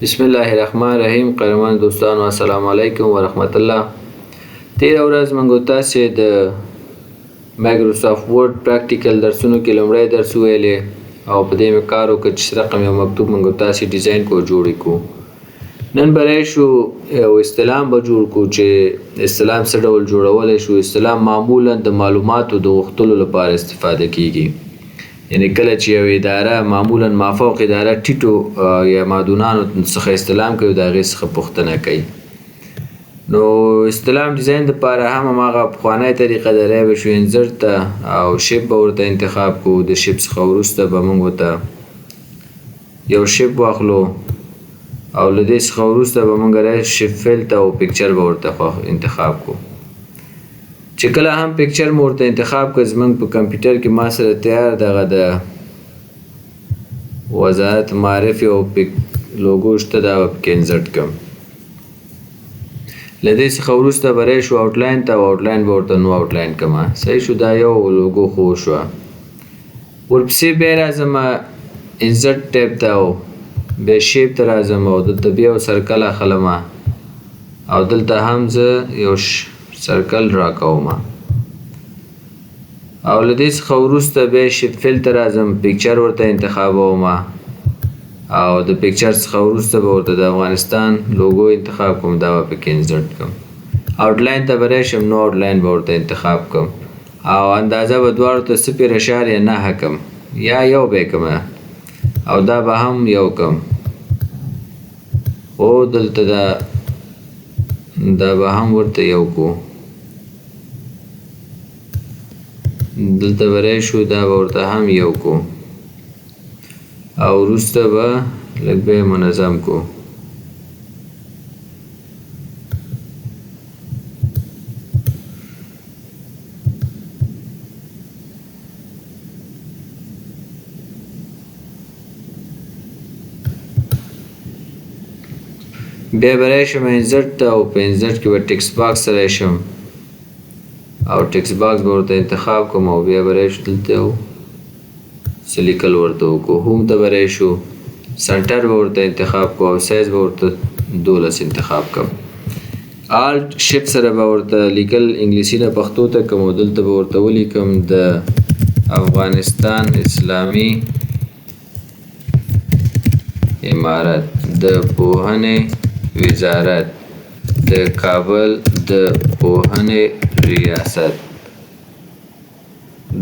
بسم الله الرحمن الرحیم. قدرمن دوستانو السلام علیکم ورحمت الله. تیر ورځ موږ تاسو د مایکروسافت ورډ پریکټیکل درسونو کې لومړی درس ویلې او په دې مې کار وکړ چې رقم یو مکتوب موږ تاسو ډیزاین کو جوړ کو. نن برای شو یو استلام به جوړ کو چې استلام څه ډول جوړول شو. استلام معمولا د معلوماتو د غوښتلو لپاره استفاده کیږي. یعنی کله چې یو اداره معمولا مافوق اداره ټیټو یا مادونانو څخه استلام کوي د هغې څخه پوښتنه کوي. نو استلام ډیزاین دپاره هم هماغه پخوانی طریقه د ری به شو انزرټ ته او شیپ به ورته انتخاب کو. د شیپ څخه وروسته به موږ ورته یو شیپ واخلو او له دې څخه وروسته به موږ رای شیپ فیل ته او پکچر به ورته انتخاب کو. چې کله هم پکچر مو ورته انتخاب کړ زموږ په کمپیوټر کې ما سره تیار دغه د وزارت معارف او لوګو شته دا به پکې انزرټ کړم. له دې څخه وروسته به رای شو آوټلاین ته او آوټلاین به ورته نو آوټلاین کړم. صحیح شو. دا یو لوګو خو شوه. ورپسې بیا راځم انزرټ ټیب ته او بیا شیپ ته راځم او دلته بیا یو سرکل اخلم او دلته هم زه یو سرکل را کوم او له دې څخه وروسته بیا شیپ فیل ته راځم پکچر ورته انتخابوم او د پکچر څخه وروسته به ورته د افغانستان لوګو انتخاب کوم. دا به پکې انزرټ کړم. آوټلاین ته به راشم نو آوټلاین به ورته انتخاب کړم او اندازه به دواړو ته 0.9 کړم یا یو به کړم او دا به هم یو کړم او دلته دا به هم ورته یو کو. دلته به رای شو دا به ورته هم یو کو او وروسته به لږ به منظم کو. بیا به راشم انزرټ ته او په انزرټ کې به ټکسټ باکس ته راشم او ټکسټ باکس به ورته انتخاب کوم او بیا به راشو دلته څه لیکل ورته وکړو. هوم ته به راشو سنټر به ورته انتخاب کو او سایز به ورته 12 انتخاب کوم. آلټ شیپ سره به ورته لیکل انګلیسي نه پښتو ته کوم او دلته به ورته ولیکم د افغانستان اسلامي امارت د پوهنې وزارت د کابل د پوهنې ریاست.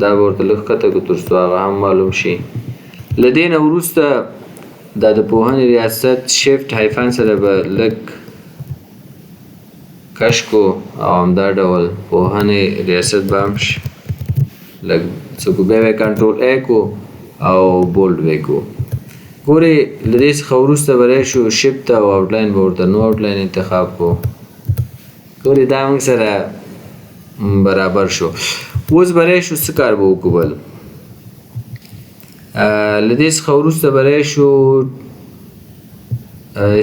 دا به ورته لږ ښکته کړو تر څو هغه هم معلوم شي. له دې نه وروسته دا د پوهنې ریاست شیفټ هایفن سره به لږ کش کو او همدا ډول پوهنې ریاست به هم لږ څه کو. بیا به کنټرول ای کو او بولډ به کو. ګورې له دې څخه وروسته به رای شو شیپ ته او آوټلاین به ورته نو آوټلاین انتخاب کو. ګورې دا موږ سره برابر شو. اوس به رای شو څه کار به وکړو بل. له دې څخه وروسته به رای شو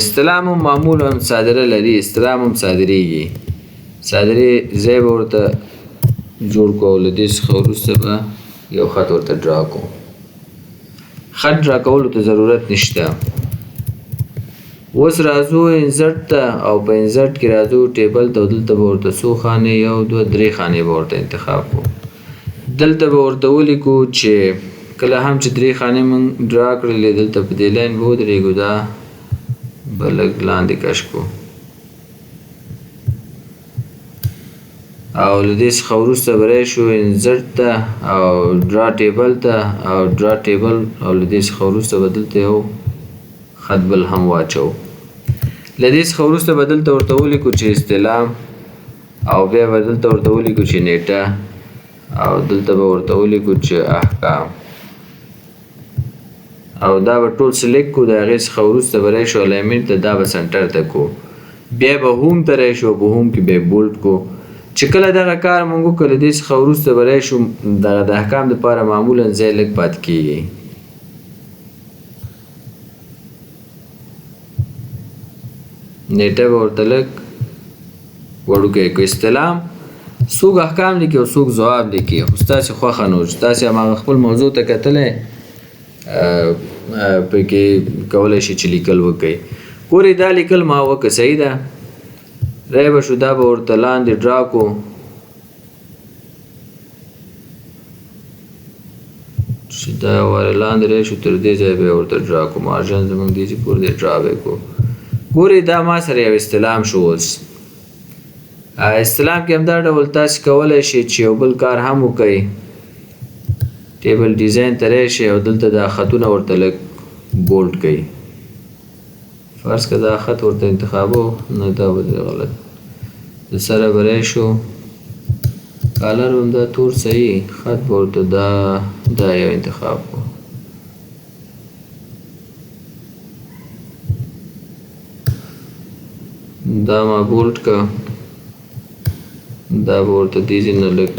استلام هم معمولا صادره لري. استلام هم صادریږي. صادرې ځای به ورته جوړ کو او له دې څخه وروسته به یو خط ورته ډرا کو. خط ډرا کولو ته ضرورت نشته. اوس راځو انزرټ ته او په انزرټ کې راځو ټیبل ته. دلته به ورته څو خانې 1 2 3 خانې به ورته انتخاب کو. دلته به ورته ولیکو چې کله هم چې 3 خانې موږ ډرا کړلې دلته په دې لاین به ودرېږو. دا به لږ لاندې کش کو او له دې څخه وروسته به رای شو انزرټ ته او ډرا ټیبل ته او ډرا ټیبل او له دې څخه وروسته به دلته یو خط بل هم واچو. له دې څخه وروسته به دلته ورته ولیکو چې استلام او بیا به دلته ورته ولیکو چې نیټه او دلته به ورته ولیکو چې احکام او دا به ټول سلیکټ کو. د هغې څخه وروسته به رای شو الاینمنټ ته دا به سنټر ته کو. بیا به هوم ته رای شو په هوم کې بیا بولډ کو. چې کله دغه کار موږ وکړو له دې څخه وروسته به رای شو دغه د احکام دپاره معمولا ځای لږ پاتې کېږي. نیټه به ورته لږ وړوکی کړو. استلام څوک احکام لیکي او څوک ځواب لیکي خو ستاسې خوښه نه وه چې تاسې هماغه خپل موضوع ته کتلی پکې کولی شي چې لیکل وکړئ. ګورې دا لیکل ما وکړه صحیح ده رای به شو دا به ورته لاندې ډرا کو چې دا واره لاندې رای شو تر دې ځای به ورته ډرا کو مارجن زمونږ دی چې پورې دې ډرا به کو ګورې دا ما سره یو استلام شو اوس استلام کې هم دا ډول تاسو کولی شئ چې یو بل کار هم وکئ ټیبل ډیزاین ته راشئ او دلته دا خطونه ورته لږ بولډ کئ فرض که دا خط ورته انتخابو نه دا به غلط د سره به راشو کالر هم دا تور صحیح خط به ورته دا یو انتخاب کو دا ما بولډ که دا به ورته دې ځای نه لږ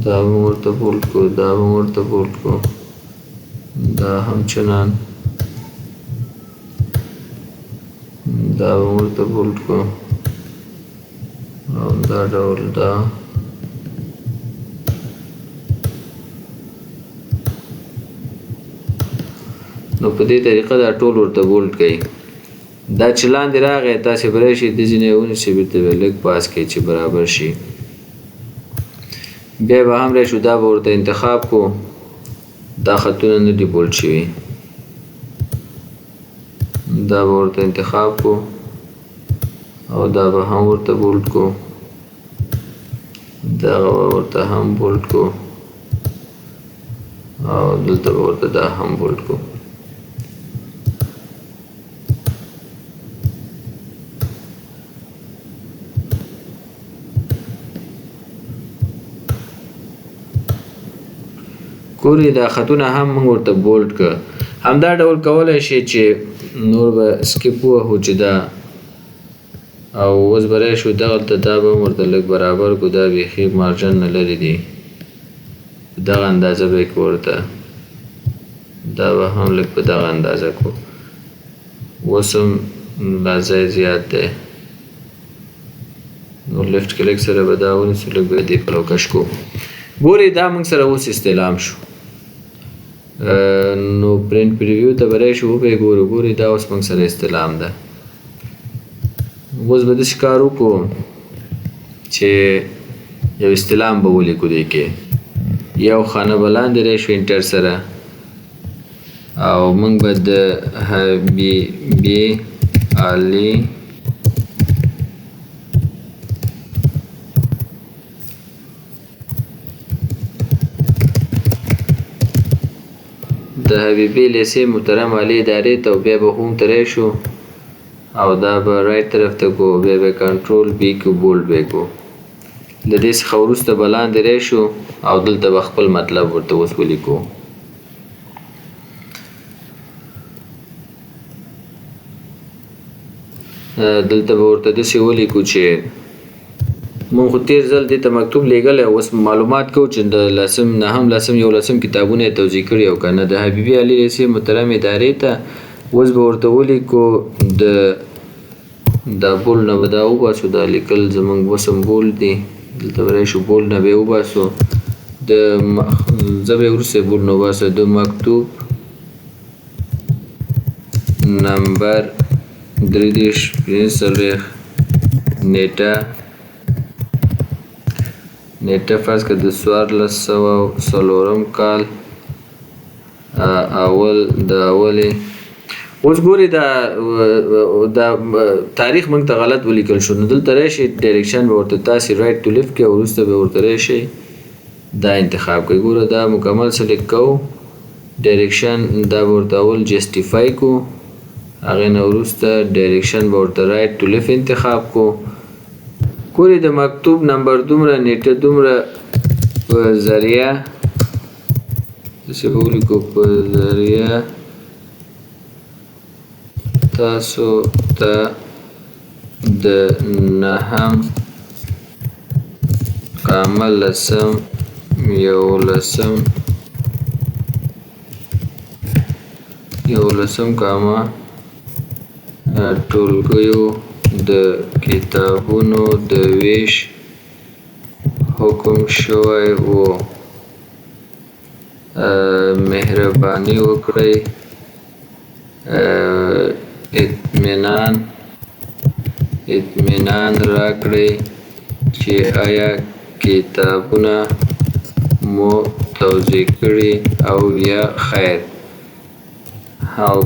دا به ورته بولډ کو دا به ورته بولډ کو دا همچنان دا به ورته بولډ کو او دا ډول دا نو په دې طریقه دا ټول ورته بولډ کړئ دا چې لاندې راغی تاسې به راشئ دې ځینې ونیسئ بېرته به لږ پاس کړئ چې برابر شي بیا به هم راشو دا به ورته انتخاب کو دا خطونه نه دي بولډ شوي دا به ورته انتخاب کو او دا به هم ورته بولډ کو دغه به ورته هم بولډ کو او دلته به ورته دا هم بولډ کو ګورې دا خطونه هم موږ ورته بولډ کړه همدا ډول کولی شئ چې نور به سکیپ ووهو چې دا او اوس به راشو دغلته دا به هم ورته لږ برابر کړو دا بیخي مارجن نه لرې دي دغه اندازه به یې کړو ورته دا به هم لږ په دغه اندازه کړو اوس هم لا ځای زیات دی نو لیفټ کلیک سره به دا ونیسو لږ به یې دې پلو کش کړو ګورې دا موږ سره اوس استعلام شو نو پرنټ پریویو ته به راشو وبه یې ګورو ګورې دا اوس موږ سره استعلام ده اوس به داسې کار وکړو چې یو استعلام به ولیکو دې کې یو خانه به لاندې راشو انټر سره او موږ به د حبیبي علي د حبیبي لیسې محترم علي ادارې ته بیا به هوم ته راشو او دا به رایټ طرف ته کو بیا به کنټرول بی کو بولډ به کو د دې څخه وروسته به لاندې راشو او دلته به خپل مطلب ورته اوس ولیکو دلته به ورته داسې ولیکو چې مونږ خو تېر ځل دې ته مکتوب لیږلی اوس معلومات کوو چې د لسم نهم لسم یولسم کتابونه یې توضیح کړي او که نه د حبیبي علي لیسې محترم ادارې ته اوس به ورته ولیکو دا بول نه به دا وباسو دا لیکل زموږ وسم بول دي دلته به راشو بول نه به یې وباسو زه به یې وروسته بول نه وباسو د مکتوب نمبر 33 نیټه فرض که د 1404 کال د اولې اوس ګورې دا تاریخ موږ ته غلط ولیکل شو نو دلته راشئ ډایرکشن به ورته تاسې رایټ ټو لیفټ کې او وروسته به ورته راشئ دا انتخاب کوئ ګوره دا مکمل سلیکټ کوو ډایرکشن دا به ورته اول جسټیفای کو هغې نه وروسته ډایرکشن به ورته رایټ ټو لیفټ انتخاب کو ګورې د مکتوب نمبر دومره نیټه دومره په ذریعه داسې به ولیکو په ذریعه تاسو ته د نهم قامه لسم یولسم قامه ټولګیو د کتابونو د ویش حکم شوی و مهرباني وکړئ اطمینان راکړئ چې آیا کتابونه مو توضیح کړي او یا خیر او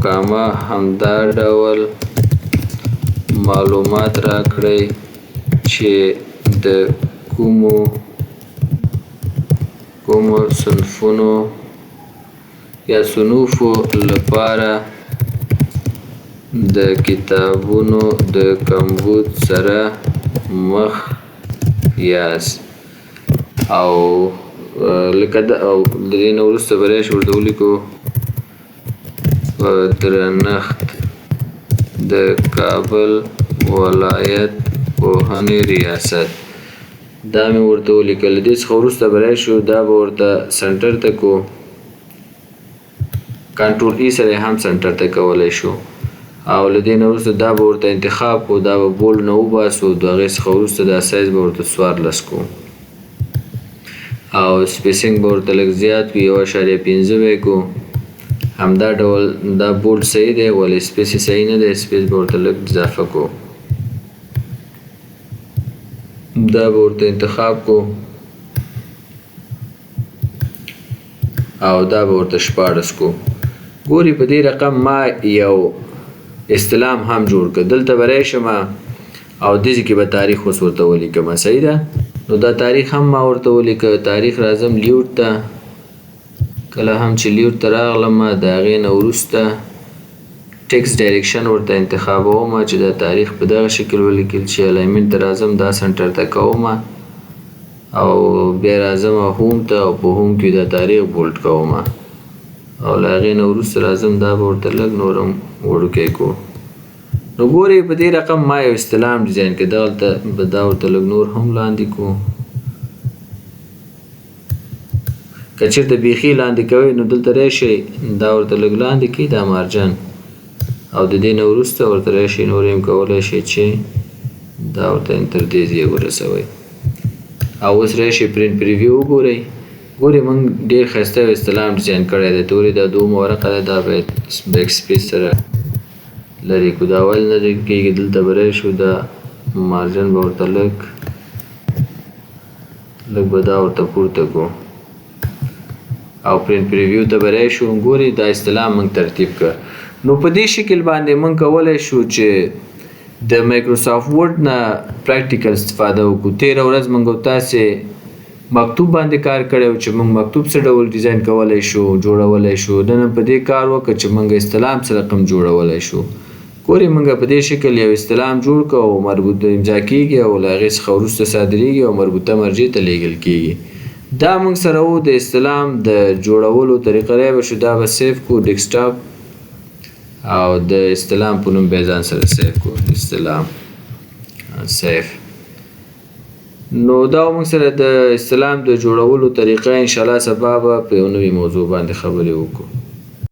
کامه همدا ډول معلومات راکړئ چې د کومو صنفونو یا صنوفو لپاره د کتابونو د کمبود سره مخ یاست او لکه د دې نه وروسته به راشي ورته ولیکو په درنښت د کابل ولایت پوهنې ریاست دا مې ورته ولیکل. دې څخه وروسته به راشو دا به ورته سنټر ته کو کنټرول ای سره هم سنټر ته کولی شو او له دې نه وروسته دا به ورته انتخاب کو دا به بولډ نه وباسو د هغې څخه وروسته دا سایز به ورته 14 کو او سپیسینګ به ورته لږ زیات وي 1.5 به کو همدا ډول دا بولډ صحیح دی ولې سپیس یې صحیح نه دی سپیس به ورته لږ اضافه کو دا به ورته انتخاب کو او دا به ورته 14 کو. ګوري په دې رقم ما یو استلام هم جوړ کړ دلته به راشم او دې کې به تاریخ اوس ورته ولیکم صحیح ده نو دا تاریخ هم ما ورته ولیکه تاریخ راځم لیوټ ته کله هم چې لیوټ ته راغلم د هغې نه وروسته ټیکس ډایرکشن ورته انتخابوم چې دا تاریخ په دغه شکل ولیکل چې الاینمنټ ته راځم دا سنټر ته کوم او بیا راځم هوم ته او په هوم کې دا تاریخ بولډ کوم او له هغې نه وروسته راځم دا به ورته لږ نورم وړوکی کو. نو ګورئ په دې رقم ما یو استلام ډیزاین کړ دغلته به دا ورته لږ نور هم لاندې کو که چېرته بیخي لاندې کوئ نو دلته راشئ دا ورته لږ لاندې کړئ دا مارجن او د دې نه وروسته ورته راشئ نور هم کولی شئ چې دا ورته تر دې ځایه ورسوئ او اوس راشئ پرنټ پریویو وګورئ ګورئ موږ ډېر ښایسته یو استلام ډیزاین کړی دی تورې دا دومره ورقه ده دا باید بیک سپیس سره لرې کړو دا ول نه کېږي دلته به راشو دا مارجن به ورته لږ به دا ورته پورته کړو او پرنټ پریویو ته به راشو ګورئ دا استلام موږ ترتیب کړ. نو په دې شکل باندې موږ کولی شو چې د مایکروسافټ ورډ نه پریکټیکل استفاده وکړو. تېره ورځ موږ تاسې مکتوب باندې کار کړی و چې موږ مکتوب څه ډول ډیزاین کولی شو جوړولی شو نن په دې کار وکړه چې موږ استلام څه رقم جوړولی شو. ګورئ موږ په دې شکل یو استلام جوړ کړو او مربوط امضا کېږي او له هغې څخه وروسته صادریږي او مربوطه مرجع ته لیږل کېږي. دا موږ سره و د استلام د جوړولو طریقه به شو دا به سیف کو ډیسکټاپ او د استلام په نوم بیا ځان سره سیف کو استلام سیف. نو دا موږ سره د استلام د جوړولو طریقه انشاءالله سبا به په یو نوي موضوع باندې خبرې وکړو.